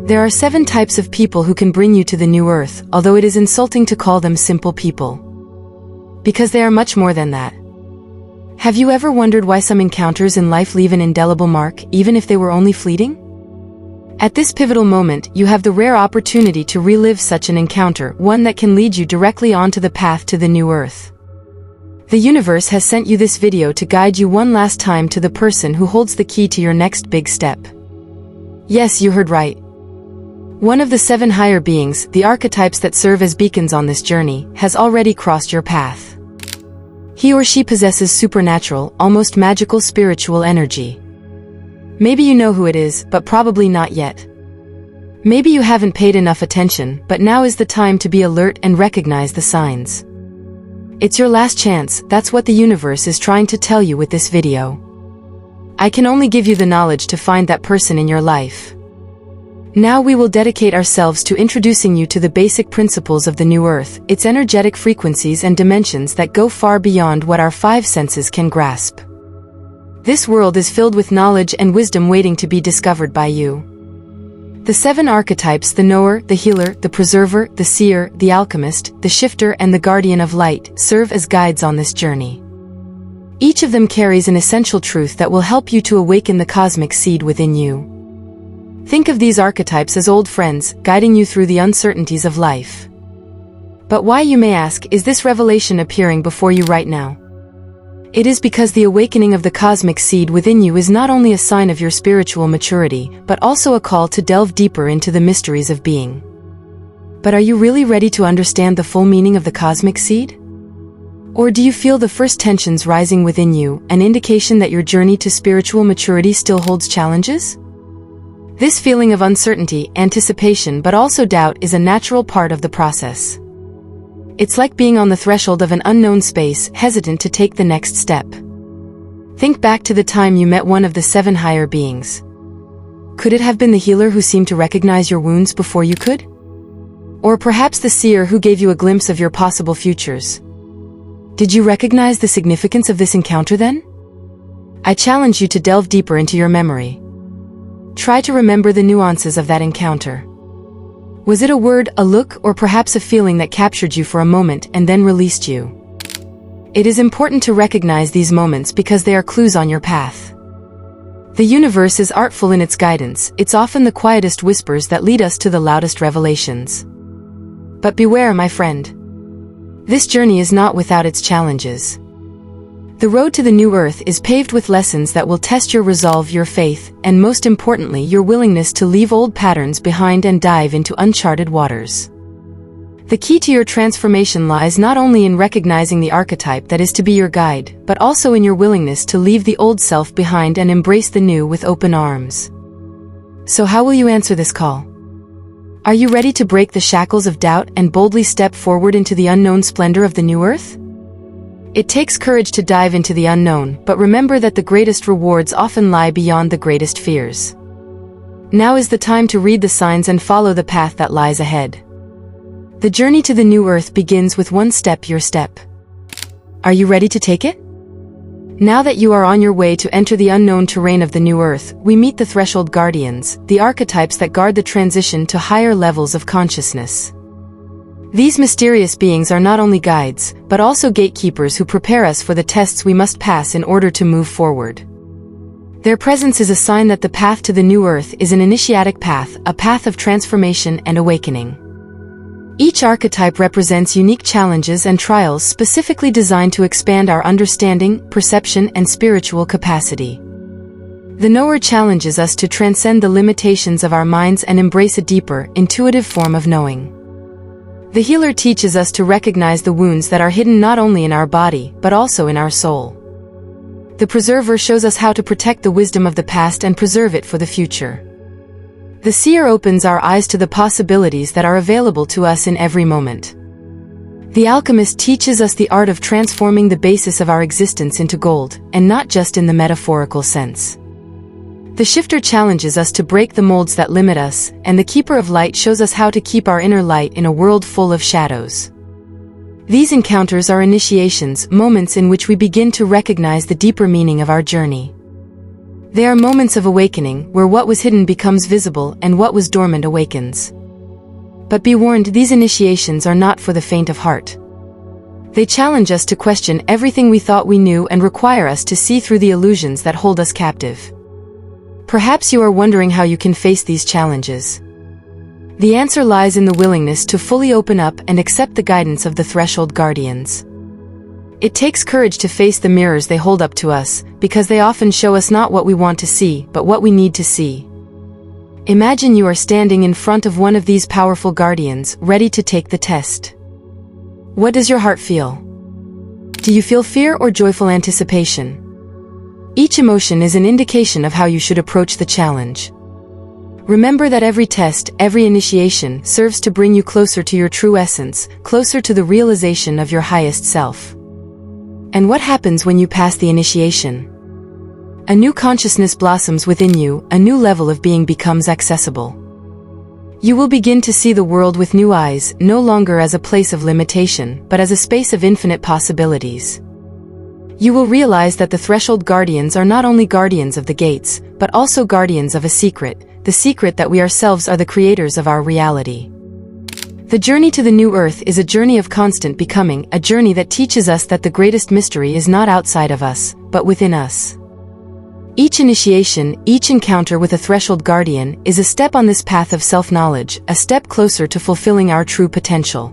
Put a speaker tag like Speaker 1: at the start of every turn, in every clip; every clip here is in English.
Speaker 1: There are 7 types of people who can bring you to the new earth, although it is insulting to call them simple people. Because they are much more than that. Have you ever wondered why some encounters in life leave an indelible mark, even if they were only fleeting? At this pivotal moment, you have the rare opportunity to relive such an encounter, one that can lead you directly onto the path to the new earth. The universe has sent you this video to guide you one last time to the person who holds the key to your next big step. Yes, you heard right. One of the 7 higher beings, the archetypes that serve as beacons on this journey, has already crossed your path. He or she possesses supernatural, almost magical spiritual energy. Maybe you know who it is, but probably not yet. Maybe you haven't paid enough attention, but now is the time to be alert and recognize the signs. It's your last chance, that's what the universe is trying to tell you with this video. I can only give you the knowledge to find that person in your life. Now we will dedicate ourselves to introducing you to the basic principles of the new earth, its energetic frequencies and dimensions that go far beyond what our 5 senses can grasp. This world is filled with knowledge and wisdom waiting to be discovered by you. The 7 archetypes, the knower, the healer, the preserver, the seer, the alchemist, the shifter and the guardian of light, serve as guides on this journey. Each of them carries an essential truth that will help you to awaken the cosmic seed within you. Think of these archetypes as old friends, guiding you through the uncertainties of life. But why, you may ask, is this revelation appearing before you right now? It is because the awakening of the cosmic seed within you is not only a sign of your spiritual maturity, but also a call to delve deeper into the mysteries of being. But are you really ready to understand the full meaning of the cosmic seed? Or do you feel the first tensions rising within you, an indication that your journey to spiritual maturity still holds challenges? This feeling of uncertainty, anticipation but also doubt is a natural part of the process. It's like being on the threshold of an unknown space, hesitant to take the next step. Think back to the time you met one of the 7 higher beings. Could it have been the healer who seemed to recognize your wounds before you could? Or perhaps the seer who gave you a glimpse of your possible futures? Did you recognize the significance of this encounter then? I challenge you to delve deeper into your memory. Try to remember the nuances of that encounter. Was it a word, a look, or perhaps a feeling that captured you for a moment and then released you? It is important to recognize these moments because they are clues on your path. The universe is artful in its guidance, it's often the quietest whispers that lead us to the loudest revelations. But beware, my friend. This journey is not without its challenges. The road to the new earth is paved with lessons that will test your resolve, your faith, and most importantly, your willingness to leave old patterns behind and dive into uncharted waters. The key to your transformation lies not only in recognizing the archetype that is to be your guide, but also in your willingness to leave the old self behind and embrace the new with open arms. So how will you answer this call? Are you ready to break the shackles of doubt and boldly step forward into the unknown splendor of the new earth? It takes courage to dive into the unknown, but remember that the greatest rewards often lie beyond the greatest fears. Now is the time to read the signs and follow the path that lies ahead. The journey to the new earth begins with one step, your step. Are you ready to take it? Now that you are on your way to enter the unknown terrain of the new earth, we meet the threshold guardians, the archetypes that guard the transition to higher levels of consciousness. These mysterious beings are not only guides, but also gatekeepers who prepare us for the tests we must pass in order to move forward. Their presence is a sign that the path to the new earth is an initiatic path, a path of transformation and awakening. Each archetype represents unique challenges and trials specifically designed to expand our understanding, perception, and spiritual capacity. The knower challenges us to transcend the limitations of our minds and embrace a deeper, intuitive form of knowing. The healer teaches us to recognize the wounds that are hidden not only in our body, but also in our soul. The preserver shows us how to protect the wisdom of the past and preserve it for the future. The seer opens our eyes to the possibilities that are available to us in every moment. The alchemist teaches us the art of transforming the basis of our existence into gold, and not just in the metaphorical sense. The shifter challenges us to break the molds that limit us, and the keeper of light shows us how to keep our inner light in a world full of shadows. These encounters are initiations, moments in which we begin to recognize the deeper meaning of our journey. They are moments of awakening, where what was hidden becomes visible and what was dormant awakens. But be warned, these initiations are not for the faint of heart. They challenge us to question everything we thought we knew and require us to see through the illusions that hold us captive. Perhaps you are wondering how you can face these challenges. The answer lies in the willingness to fully open up and accept the guidance of the threshold guardians. It takes courage to face the mirrors they hold up to us, because they often show us not what we want to see, but what we need to see. Imagine you are standing in front of one of these powerful guardians, ready to take the test. What does your heart feel? Do you feel fear or joyful anticipation? Each emotion is an indication of how you should approach the challenge. Remember that every test, every initiation, serves to bring you closer to your true essence, closer to the realization of your highest self. And what happens when you pass the initiation? A new consciousness blossoms within you, a new level of being becomes accessible. You will begin to see the world with new eyes, no longer as a place of limitation, but as a space of infinite possibilities. You will realize that the threshold guardians are not only guardians of the gates, but also guardians of a secret, the secret that we ourselves are the creators of our reality. The journey to the new earth is a journey of constant becoming, a journey that teaches us that the greatest mystery is not outside of us, but within us. Each initiation, each encounter with a threshold guardian, is a step on this path of self-knowledge, a step closer to fulfilling our true potential.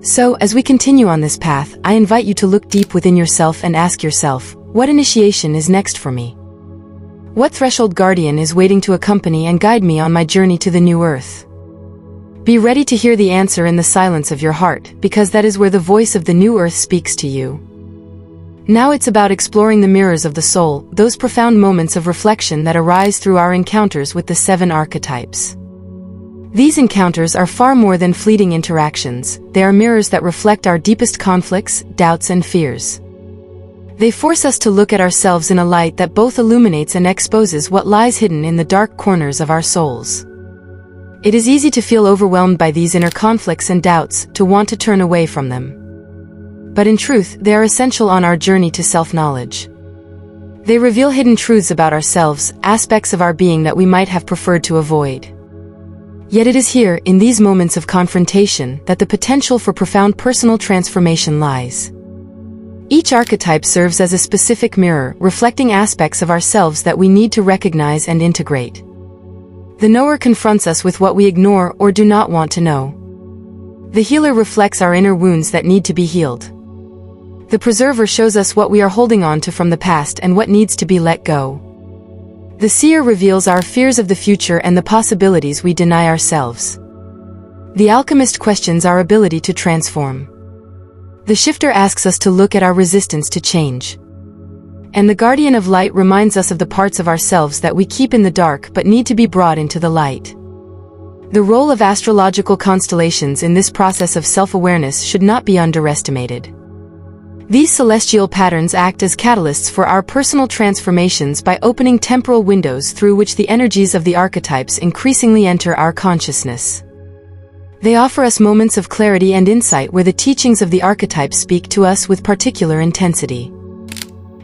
Speaker 1: So, as we continue on this path, I invite you to look deep within yourself and ask yourself, what initiation is next for me? What threshold guardian is waiting to accompany and guide me on my journey to the new earth? Be ready to hear the answer in the silence of your heart, because that is where the voice of the new earth speaks to you. Now it's about exploring the mirrors of the soul, those profound moments of reflection that arise through our encounters with the 7 archetypes. These encounters are far more than fleeting interactions. They are mirrors that reflect our deepest conflicts, doubts, and fears. They force us to look at ourselves in a light that both illuminates and exposes what lies hidden in the dark corners of our souls. It is easy to feel overwhelmed by these inner conflicts and doubts, to want to turn away from them. But in truth, they are essential on our journey to self-knowledge. They reveal hidden truths about ourselves, aspects of our being that we might have preferred to avoid. Yet it is here, in these moments of confrontation, that the potential for profound personal transformation lies. Each archetype serves as a specific mirror, reflecting aspects of ourselves that we need to recognize and integrate. The knower confronts us with what we ignore or do not want to know. The healer reflects our inner wounds that need to be healed. The preserver shows us what we are holding on to from the past and what needs to be let go. The seer reveals our fears of the future and the possibilities we deny ourselves. The alchemist questions our ability to transform. The shifter asks us to look at our resistance to change. And the guardian of light reminds us of the parts of ourselves that we keep in the dark but need to be brought into the light. The role of astrological constellations in this process of self-awareness should not be underestimated. These celestial patterns act as catalysts for our personal transformations by opening temporal windows through which the energies of the archetypes increasingly enter our consciousness. They offer us moments of clarity and insight where the teachings of the archetypes speak to us with particular intensity.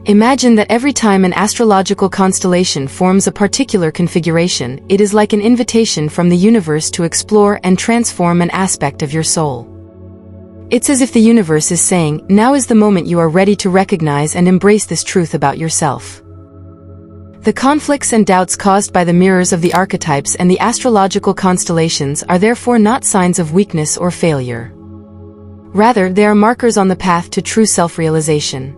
Speaker 1: Imagine that every time an astrological constellation forms a particular configuration, it is like an invitation from the universe to explore and transform an aspect of your soul. It's as if the universe is saying, now is the moment you are ready to recognize and embrace this truth about yourself. The conflicts and doubts caused by the mirrors of the archetypes and the astrological constellations are therefore not signs of weakness or failure. Rather, they are markers on the path to true self-realization.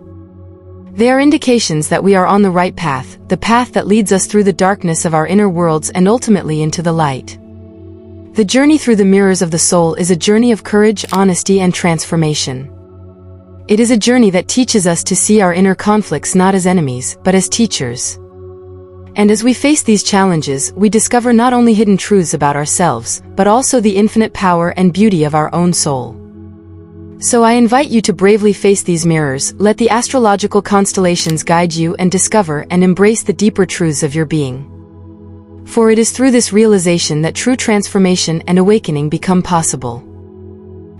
Speaker 1: They are indications that we are on the right path, the path that leads us through the darkness of our inner worlds and ultimately into the light. The journey through the mirrors of the soul is a journey of courage, honesty, and transformation. It is a journey that teaches us to see our inner conflicts not as enemies, but as teachers. And as we face these challenges, we discover not only hidden truths about ourselves, but also the infinite power and beauty of our own soul. So I invite you to bravely face these mirrors, let the astrological constellations guide you and discover and embrace the deeper truths of your being. For it is through this realization that true transformation and awakening become possible.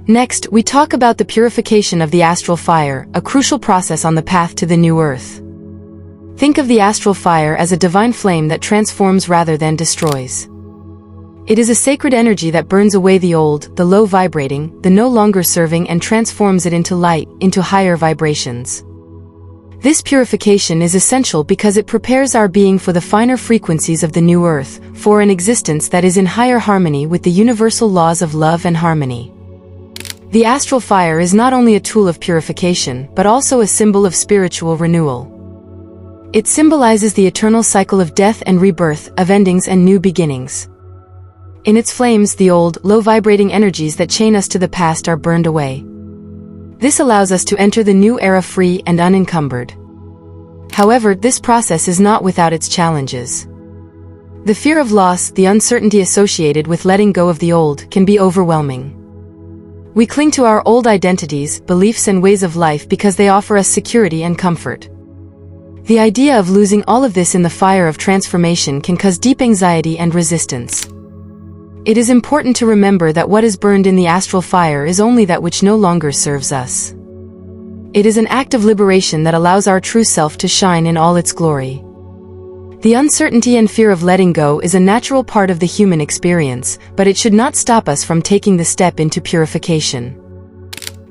Speaker 1: Next, we talk about the purification of the astral fire, a crucial process on the path to the new earth. Think of the astral fire as a divine flame that transforms rather than destroys. It is a sacred energy that burns away the old, the low vibrating, the no longer serving, and transforms it into light, into higher vibrations. This purification is essential because it prepares our being for the finer frequencies of the new earth, for an existence that is in higher harmony with the universal laws of love and harmony. The astral fire is not only a tool of purification, but also a symbol of spiritual renewal. It symbolizes the eternal cycle of death and rebirth, of endings and new beginnings. In its flames, the old, low-vibrating energies that chain us to the past are burned away. This allows us to enter the new era free and unencumbered. However, this process is not without its challenges. The fear of loss, the uncertainty associated with letting go of the old, can be overwhelming. We cling to our old identities, beliefs, and ways of life because they offer us security and comfort. The idea of losing all of this in the fire of transformation can cause deep anxiety and resistance. It is important to remember that what is burned in the astral fire is only that which no longer serves us. It is an act of liberation that allows our true self to shine in all its glory. The uncertainty and fear of letting go is a natural part of the human experience, but it should not stop us from taking the step into purification.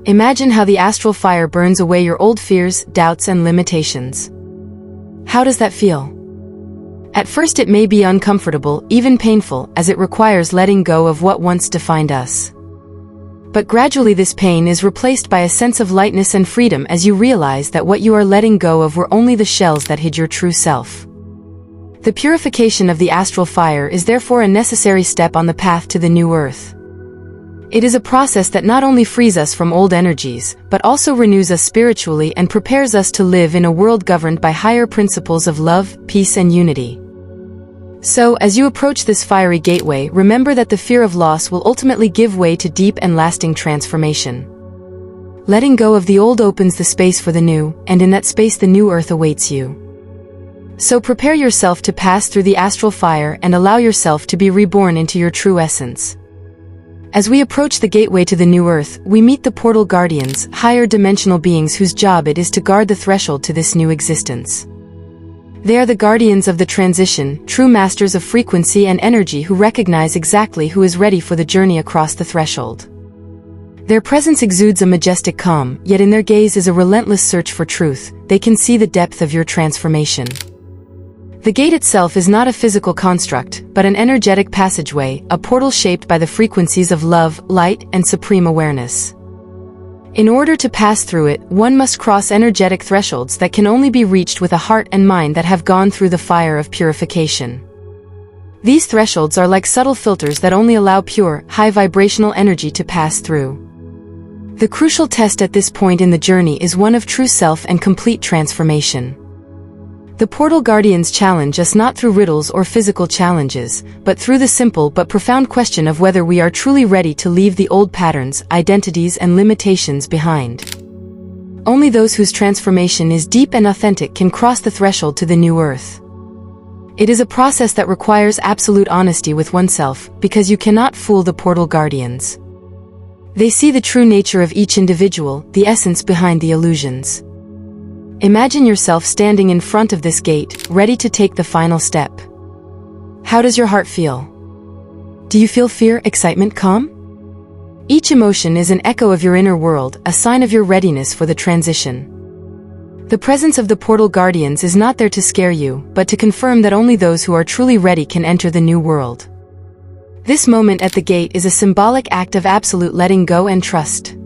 Speaker 1: Imagine how the astral fire burns away your old fears, doubts, and limitations. How does that feel? At first it may be uncomfortable, even painful, as it requires letting go of what once defined us. But gradually this pain is replaced by a sense of lightness and freedom as you realize that what you are letting go of were only the shells that hid your true self. The purification of the astral fire is therefore a necessary step on the path to the new earth. It is a process that not only frees us from old energies, but also renews us spiritually and prepares us to live in a world governed by higher principles of love, peace, and unity. So, as you approach this fiery gateway, remember that the fear of loss will ultimately give way to deep and lasting transformation. Letting go of the old opens the space for the new, and in that space the new earth awaits you. So prepare yourself to pass through the astral fire and allow yourself to be reborn into your true essence. As we approach the gateway to the new earth, we meet the portal guardians, higher dimensional beings whose job it is to guard the threshold to this new existence. They are the guardians of the transition, true masters of frequency and energy who recognize exactly who is ready for the journey across the threshold. Their presence exudes a majestic calm, yet in their gaze is a relentless search for truth. They can see the depth of your transformation. The gate itself is not a physical construct, but an energetic passageway, a portal shaped by the frequencies of love, light, and supreme awareness. In order to pass through it, one must cross energetic thresholds that can only be reached with a heart and mind that have gone through the fire of purification. These thresholds are like subtle filters that only allow pure, high-vibrational energy to pass through. The crucial test at this point in the journey is one of true self and complete transformation. The portal guardians challenge us not through riddles or physical challenges, but through the simple but profound question of whether we are truly ready to leave the old patterns, identities, and limitations behind. Only those whose transformation is deep and authentic can cross the threshold to the new earth. It is a process that requires absolute honesty with oneself, because you cannot fool the portal guardians. They see the true nature of each individual, the essence behind the illusions. Imagine yourself standing in front of this gate, ready to take the final step. How does your heart feel? Do you feel fear, excitement, calm? Each emotion is an echo of your inner world, a sign of your readiness for the transition. The presence of the portal guardians is not there to scare you, but to confirm that only those who are truly ready can enter the new world. This moment at the gate is a symbolic act of absolute letting go and trust.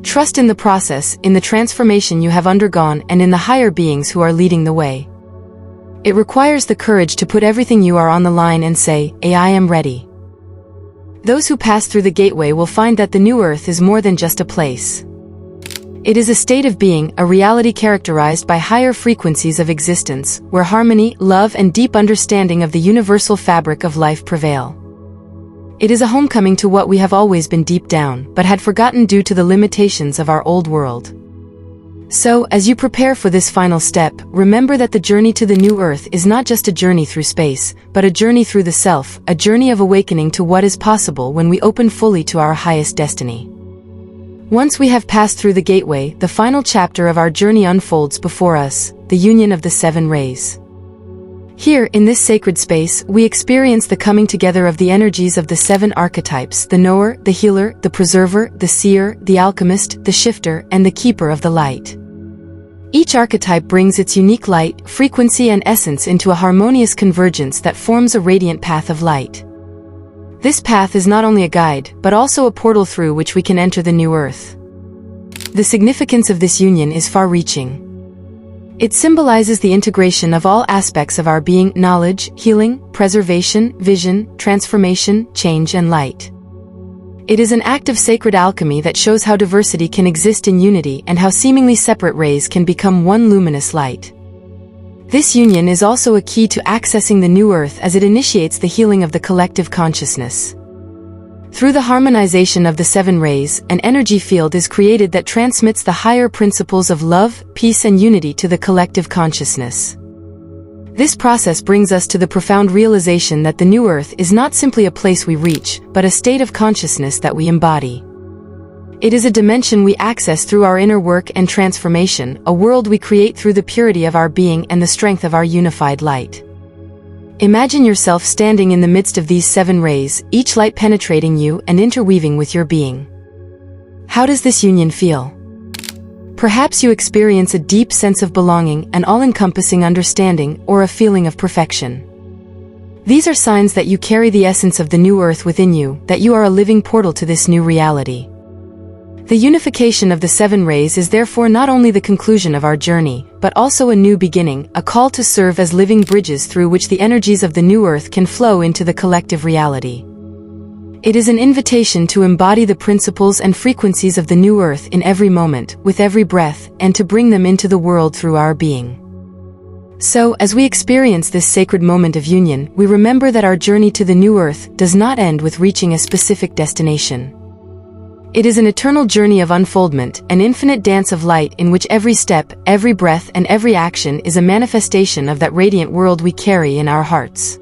Speaker 1: Trust in the process, in the transformation you have undergone, and in the higher beings who are leading the way. It requires the courage to put everything you are on the line and say, I am ready. Those who pass through the gateway will find that the new earth is more than just a place. It is a state of being, a reality characterized by higher frequencies of existence, where harmony, love, and deep understanding of the universal fabric of life prevail. It is a homecoming to what we have always been deep down, but had forgotten due to the limitations of our old world. So, as you prepare for this final step, remember that the journey to the new earth is not just a journey through space, but a journey through the self, a journey of awakening to what is possible when we open fully to our highest destiny. Once we have passed through the gateway, the final chapter of our journey unfolds before us, the union of the 7 rays. Here, in this sacred space, we experience the coming together of the energies of the 7 archetypes: the knower, the healer, the preserver, the seer, the alchemist, the shifter, and the keeper of the light. Each archetype brings its unique light, frequency, and essence into a harmonious convergence that forms a radiant path of light. This path is not only a guide, but also a portal through which we can enter the new earth. The significance of this union is far-reaching. It symbolizes the integration of all aspects of our being: knowledge, healing, preservation, vision, transformation, change, and light. It is an act of sacred alchemy that shows how diversity can exist in unity and how seemingly separate rays can become one luminous light. This union is also a key to accessing the new earth as it initiates the healing of the collective consciousness. Through the harmonization of the 7 rays, an energy field is created that transmits the higher principles of love, peace, and unity to the collective consciousness. This process brings us to the profound realization that the new earth is not simply a place we reach, but a state of consciousness that we embody. It is a dimension we access through our inner work and transformation, a world we create through the purity of our being and the strength of our unified light. Imagine yourself standing in the midst of these 7 rays, each light penetrating you and interweaving with your being. How does this union feel? Perhaps you experience a deep sense of belonging, an all-encompassing understanding, or a feeling of perfection. These are signs that you carry the essence of the new earth within you, that you are a living portal to this new reality. The unification of the 7 rays is therefore not only the conclusion of our journey, but also a new beginning, a call to serve as living bridges through which the energies of the new earth can flow into the collective reality. It is an invitation to embody the principles and frequencies of the new earth in every moment, with every breath, and to bring them into the world through our being. So, as we experience this sacred moment of union, we remember that our journey to the new earth does not end with reaching a specific destination. It is an eternal journey of unfoldment, an infinite dance of light in which every step, every breath, and every action is a manifestation of that radiant world we carry in our hearts.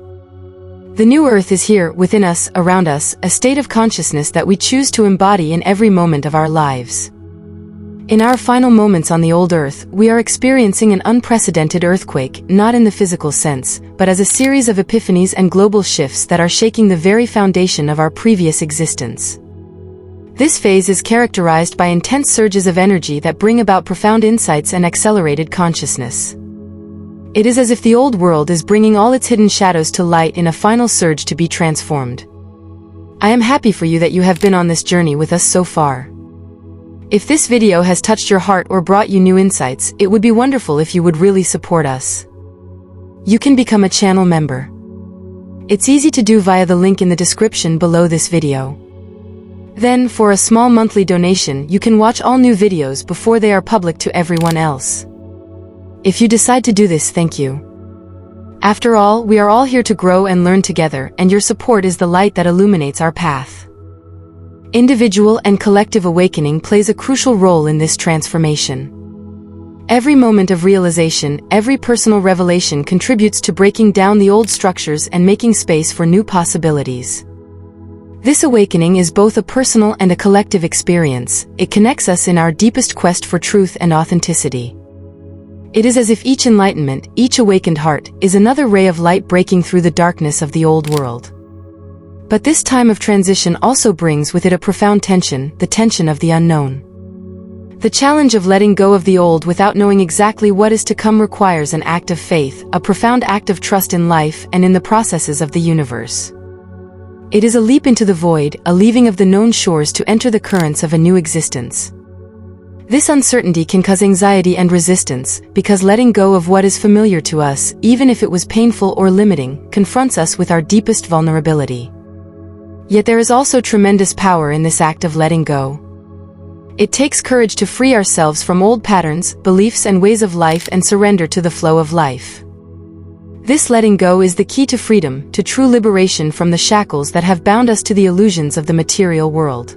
Speaker 1: The new earth is here, within us, around us, a state of consciousness that we choose to embody in every moment of our lives. In our final moments on the old earth, we are experiencing an unprecedented earthquake, not in the physical sense, but as a series of epiphanies and global shifts that are shaking the very foundation of our previous existence. This phase is characterized by intense surges of energy that bring about profound insights and accelerated consciousness. It is as if the old world is bringing all its hidden shadows to light in a final surge to be transformed. I am happy for you that you have been on this journey with us so far. If this video has touched your heart or brought you new insights, it would be wonderful if you would really support us. You can become a channel member. It's easy to do via the link in the description below this video. Then, for a small monthly donation, you can watch all new videos before they are public to everyone else. If you decide to do this, thank you. After all, we are all here to grow and learn together, and your support is the light that illuminates our path. Individual and collective awakening plays a crucial role in this transformation. Every moment of realization, every personal revelation contributes to breaking down the old structures and making space for new possibilities. This awakening is both a personal and a collective experience. It connects us in our deepest quest for truth and authenticity. It is as if each enlightenment, each awakened heart, is another ray of light breaking through the darkness of the old world. But this time of transition also brings with it a profound tension, the tension of the unknown. The challenge of letting go of the old without knowing exactly what is to come requires an act of faith, a profound act of trust in life and in the processes of the universe. It is a leap into the void, a leaving of the known shores to enter the currents of a new existence. This uncertainty can cause anxiety and resistance, because letting go of what is familiar to us, even if it was painful or limiting, confronts us with our deepest vulnerability. Yet there is also tremendous power in this act of letting go. It takes courage to free ourselves from old patterns, beliefs, and ways of life and surrender to the flow of life. This letting go is the key to freedom, to true liberation from the shackles that have bound us to the illusions of the material world.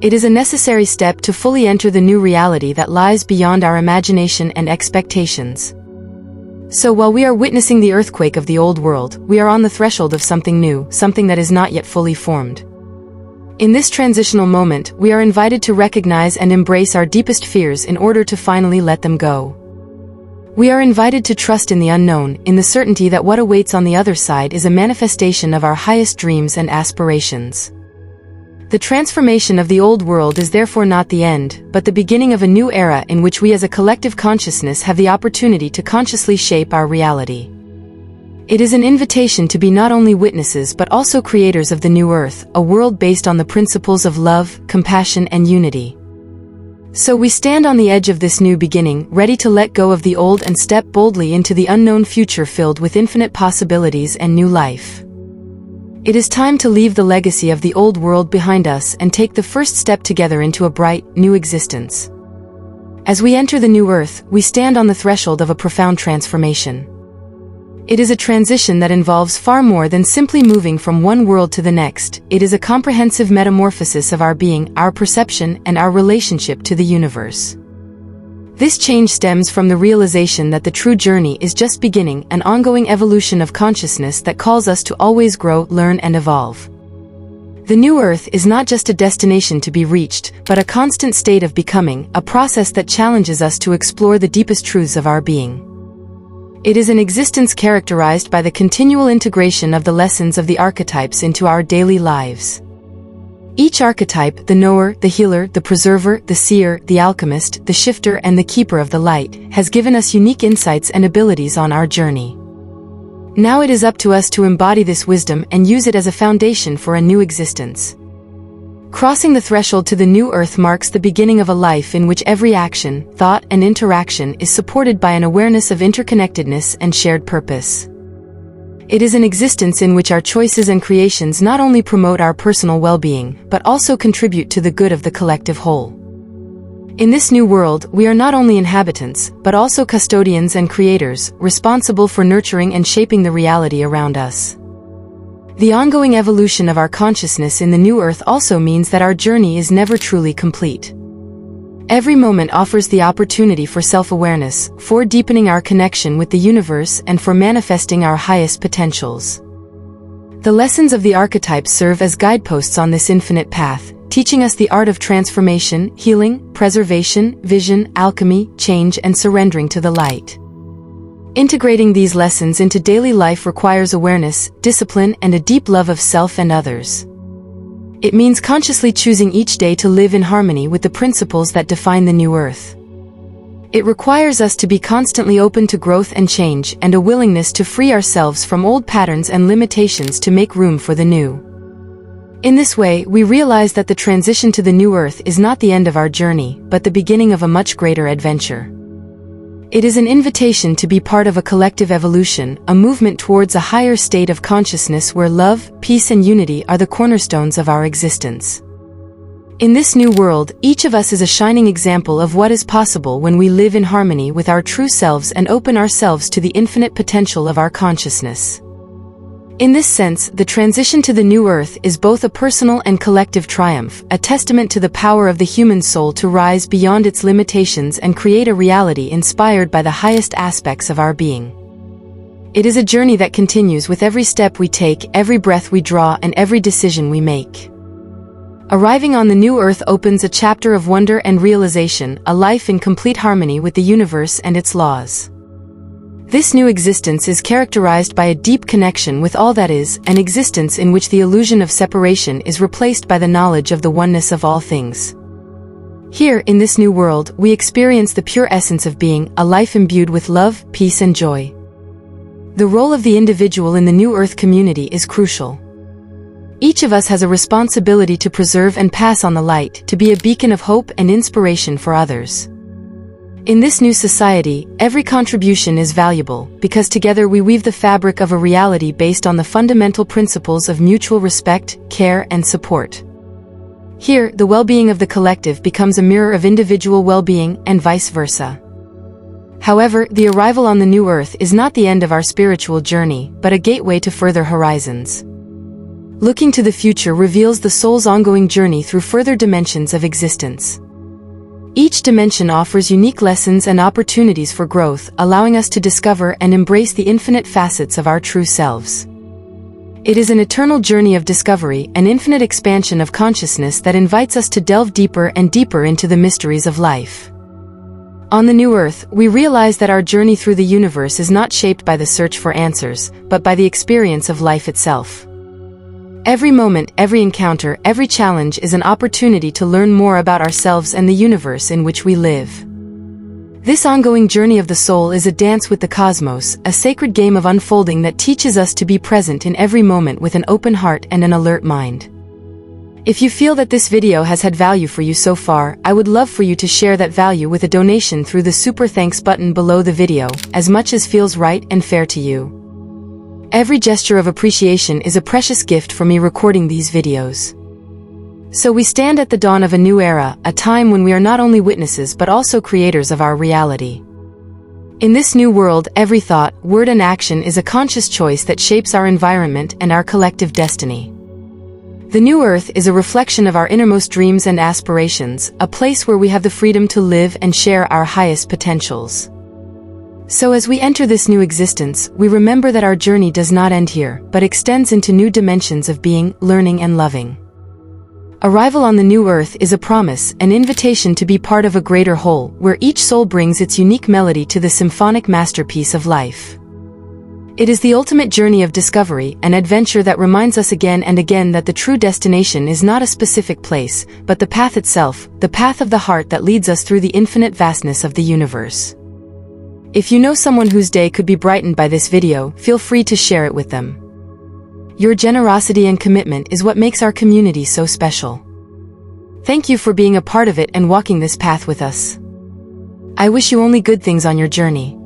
Speaker 1: It is a necessary step to fully enter the new reality that lies beyond our imagination and expectations. So while we are witnessing the earthquake of the old world, we are on the threshold of something new, something that is not yet fully formed. In this transitional moment, we are invited to recognize and embrace our deepest fears in order to finally let them go. We are invited to trust in the unknown, in the certainty that what awaits on the other side is a manifestation of our highest dreams and aspirations. The transformation of the old world is therefore not the end, but the beginning of a new era in which we as a collective consciousness have the opportunity to consciously shape our reality. It is an invitation to be not only witnesses but also creators of the new earth, a world based on the principles of love, compassion, and unity. So we stand on the edge of this new beginning, ready to let go of the old and step boldly into the unknown future filled with infinite possibilities and new life. It is time to leave the legacy of the old world behind us and take the first step together into a bright, new existence. As we enter the new earth, we stand on the threshold of a profound transformation. It is a transition that involves far more than simply moving from one world to the next. It is a comprehensive metamorphosis of our being, our perception, and our relationship to the universe. This change stems from the realization that the true journey is just beginning, an ongoing evolution of consciousness that calls us to always grow, learn, and evolve. The new earth is not just a destination to be reached, but a constant state of becoming, a process that challenges us to explore the deepest truths of our being. It is an existence characterized by the continual integration of the lessons of the archetypes into our daily lives. Each archetype, the knower, the healer, the preserver, the seer, the alchemist, the shifter, and the keeper of the light, has given us unique insights and abilities on our journey. Now it is up to us to embody this wisdom and use it as a foundation for a new existence. Crossing the threshold to the new earth marks the beginning of a life in which every action, thought, and interaction is supported by an awareness of interconnectedness and shared purpose. It is an existence in which our choices and creations not only promote our personal well-being, but also contribute to the good of the collective whole. In this new world, we are not only inhabitants, but also custodians and creators, responsible for nurturing and shaping the reality around us. The ongoing evolution of our consciousness in the new earth also means that our journey is never truly complete. Every moment offers the opportunity for self-awareness, for deepening our connection with the universe, and for manifesting our highest potentials. The lessons of the archetypes serve as guideposts on this infinite path, teaching us the art of transformation, healing, preservation, vision, alchemy, change, and surrendering to the light. Integrating these lessons into daily life requires awareness, discipline, and a deep love of self and others. It means consciously choosing each day to live in harmony with the principles that define the new earth. It requires us to be constantly open to growth and change, and a willingness to free ourselves from old patterns and limitations to make room for the new. In this way, we realize that the transition to the new earth is not the end of our journey, but the beginning of a much greater adventure. It is an invitation to be part of a collective evolution, a movement towards a higher state of consciousness where love, peace, and unity are the cornerstones of our existence. In this new world, each of us is a shining example of what is possible when we live in harmony with our true selves and open ourselves to the infinite potential of our consciousness. In this sense, the transition to the new earth is both a personal and collective triumph, a testament to the power of the human soul to rise beyond its limitations and create a reality inspired by the highest aspects of our being. It is a journey that continues with every step we take, every breath we draw, and every decision we make. Arriving on the new earth opens a chapter of wonder and realization, a life in complete harmony with the universe and its laws. This new existence is characterized by a deep connection with all that is, an existence in which the illusion of separation is replaced by the knowledge of the oneness of all things. Here, in this new world, we experience the pure essence of being, a life imbued with love, peace, and joy. The role of the individual in the new earth community is crucial. Each of us has a responsibility to preserve and pass on the light, to be a beacon of hope and inspiration for others. In this new society, every contribution is valuable, because together we weave the fabric of a reality based on the fundamental principles of mutual respect, care, and support. Here, the well-being of the collective becomes a mirror of individual well-being, and vice versa. However, the arrival on the new earth is not the end of our spiritual journey, but a gateway to further horizons. Looking to the future reveals the soul's ongoing journey through further dimensions of existence. Each dimension offers unique lessons and opportunities for growth, allowing us to discover and embrace the infinite facets of our true selves. It is an eternal journey of discovery, an infinite expansion of consciousness that invites us to delve deeper and deeper into the mysteries of life. On the new Earth, we realize that our journey through the universe is not shaped by the search for answers, but by the experience of life itself. Every moment, every encounter, every challenge is an opportunity to learn more about ourselves and the universe in which we live. This ongoing journey of the soul is a dance with the cosmos, a sacred game of unfolding that teaches us to be present in every moment with an open heart and an alert mind. If you feel that this video has had value for you so far, I would love for you to share that value with a donation through the super thanks button below the video, as much as feels right and fair to you. Every gesture of appreciation is a precious gift for me recording these videos. So we stand at the dawn of a new era, a time when we are not only witnesses but also creators of our reality. In this new world, every thought, word and action is a conscious choice that shapes our environment and our collective destiny. The new Earth is a reflection of our innermost dreams and aspirations, a place where we have the freedom to live and share our highest potentials. So as we enter this new existence, we remember that our journey does not end here, but extends into new dimensions of being, learning and loving. Arrival on the new Earth is a promise, an invitation to be part of a greater whole, where each soul brings its unique melody to the symphonic masterpiece of life. It is the ultimate journey of discovery, an adventure that reminds us again and again that the true destination is not a specific place, but the path itself, the path of the heart that leads us through the infinite vastness of the universe. If you know someone whose day could be brightened by this video, feel free to share it with them. Your generosity and commitment is what makes our community so special. Thank you for being a part of it and walking this path with us. I wish you only good things on your journey.